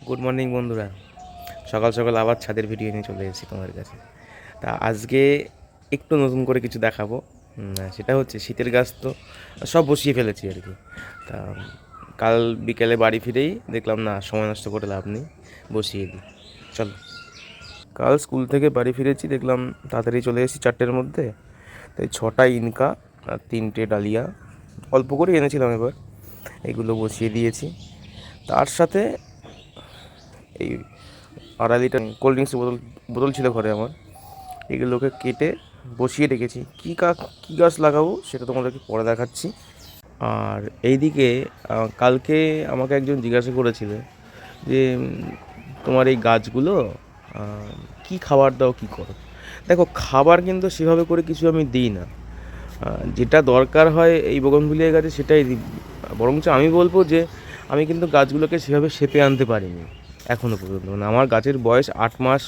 Good morning বন্ধুরা। সকাল সকাল আবার ছাদের ভিডিও নিয়ে চলে এসেছি তোমাদের কাছে। তা আজকে একটু নতুন করে কিছু দেখাবো। সেটা হচ্ছে শীতের গাছ তো সব বসিয়ে ফেলেছি আর কি। তা কাল বিকেলে বাড়ি ফিরেই দেখলাম না, সময় নষ্ট করে লাভ নেই, বসিয়ে দিই। চলো, কাল স্কুল থেকে বাড়ি ফিরেছি, দেখলাম তাড়াতাড়ি চলে এসেছি 4টের মধ্যে। তাই 6টা ইনকা আর 3টে ডালিয়া অল্প করে এনেছিলাম, এবার এগুলো বসিয়ে দিয়েছি। তার সাথে এই 2.5 লিটার কোল্ড ড্রিঙ্কসের বোতল বোতল ছিল ঘরে আমার, এগুলোকে কেটে বসিয়ে রেখেছি। কী গাছ লাগাবো সেটা তোমাদেরকে পরে দেখাচ্ছি। আর এইদিকে কালকে আমাকে একজন জিজ্ঞাসা করেছিল যে তোমার এই গাছগুলো কি খাবার দাও, কী করো। দেখো, খাবার কিন্তু সেভাবে করে কিছু আমি দিই না। যেটা দরকার হয় এই বোগনভিলিয়া গাছে সেটাই দিই। বরঞ্চ আমি বলবো যে আমি কিন্তু গাছগুলোকে সেভাবে শেপে আনতে পারিনি এখনও পর্যন্ত। মানে আমার গাছের বয়স 8 মাস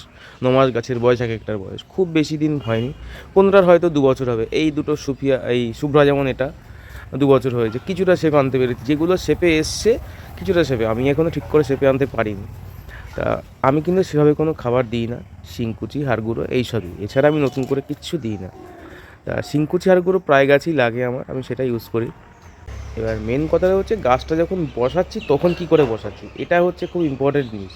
9 মাস, গাছের বয়স এক একটার বয়স খুব বেশি দিন হয়নি। কোনটার হয়তো 2 বছর হবে। এই দুটো সুফিয়া, এই শুভ্রা, যেমন এটা 2 বছর হয়েছে। কিছুটা শেপ আনতে পেরেছি, যেগুলো শেপে এসছে কিছুটা শেপে, আমি এখনও ঠিক করে শেপে আনতে পারিনি। তা আমি কিন্তু সেভাবে কোনো খাবার দিই না, শিংকুচি, হাড়গুঁড়ো এইসবই, এছাড়া আমি নতুন করে কিচ্ছু দিই না। তা শিংকুচি হাড়গুঁড়ো প্রায় গাছই লাগে আমার, আমি সেটা ইউজ করি। এবার মেন কথাটা হচ্ছে গাছটা যখন বসাচ্ছি তখন কি করে বসাচ্ছি, এটা হচ্ছে খুব ইম্পর্টেন্ট জিনিস।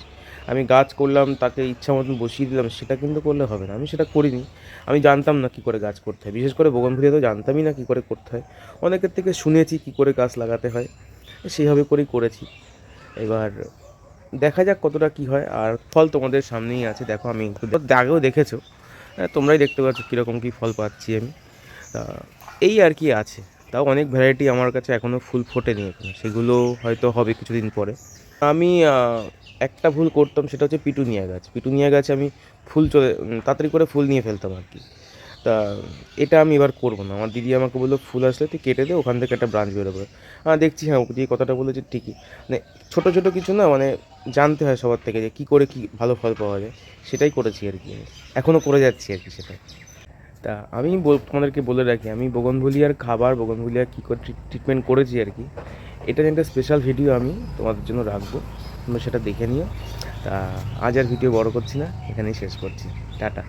আমি গাছ করলাম, তাকে ইচ্ছা মতন বসিয়ে দিলাম, সেটা কিন্তু করলে হবে না। আমি সেটা করিনি, আমি জানতাম না কী করে গাছ করতে হয়, বিশেষ করে বোগনভিলিয়া তো জানতামই না কী করে করতে হয়। অনেকের থেকে শুনেছি কী করে গাছ লাগাতে হয়, সেইভাবে করেই করেছি। এবার দেখা যাক কতটা কী হয়। আর ফল তোমাদের সামনেই আছে, দেখো, আমি আগেও দেখেছো, তোমরাই দেখতে পাচ্ছ কীরকম কী ফল পাচ্ছি আমি। তা এই আর কি আছে। তাও অনেক ভ্যারাইটি আমার কাছে এখনও ফুল ফোটেনি এখনো, সেগুলো হয়তো হবে কিছুদিন পরে। আমি একটা ভুল করতাম, সেটা হচ্ছে পিটুনিয়া গাছে আমি তাড়াতাড়ি করে ফুল নিয়ে ফেলতাম আর কি। তা এটা আমি এবার করবো না। আমার দিদি আমাকে বললো ফুল আসলে তুই কেটে দে, ওখান থেকে একটা ব্রাঞ্চ বেরোবে। দেখছি, হ্যাঁ, ও যে কথাটা বলেছে ঠিকই। মানে ছোটো ছোটো কিছু না, মানে জানতে হয় সবার থেকে যে কী করে কী ভালো ফল পাওয়া যায়, সেটাই করেছি আর কি। এখনও করে যাচ্ছি আর কি সেটা। তা আমি তোমাদেরকে বলে রাখি, আমি বোগনভিলিয়ার খাবার, বোগনভিলিয়ার কী করে ট্রিটমেন্ট করেছি আর কি, এটা নিয়ে একটা স্পেশাল ভিডিও আমি তোমাদের জন্য রাখবো, তোমরা সেটা দেখে নিও। তা আজ আর ভিডিও বড় করছি না, এখানেই শেষ করছি। টাটা।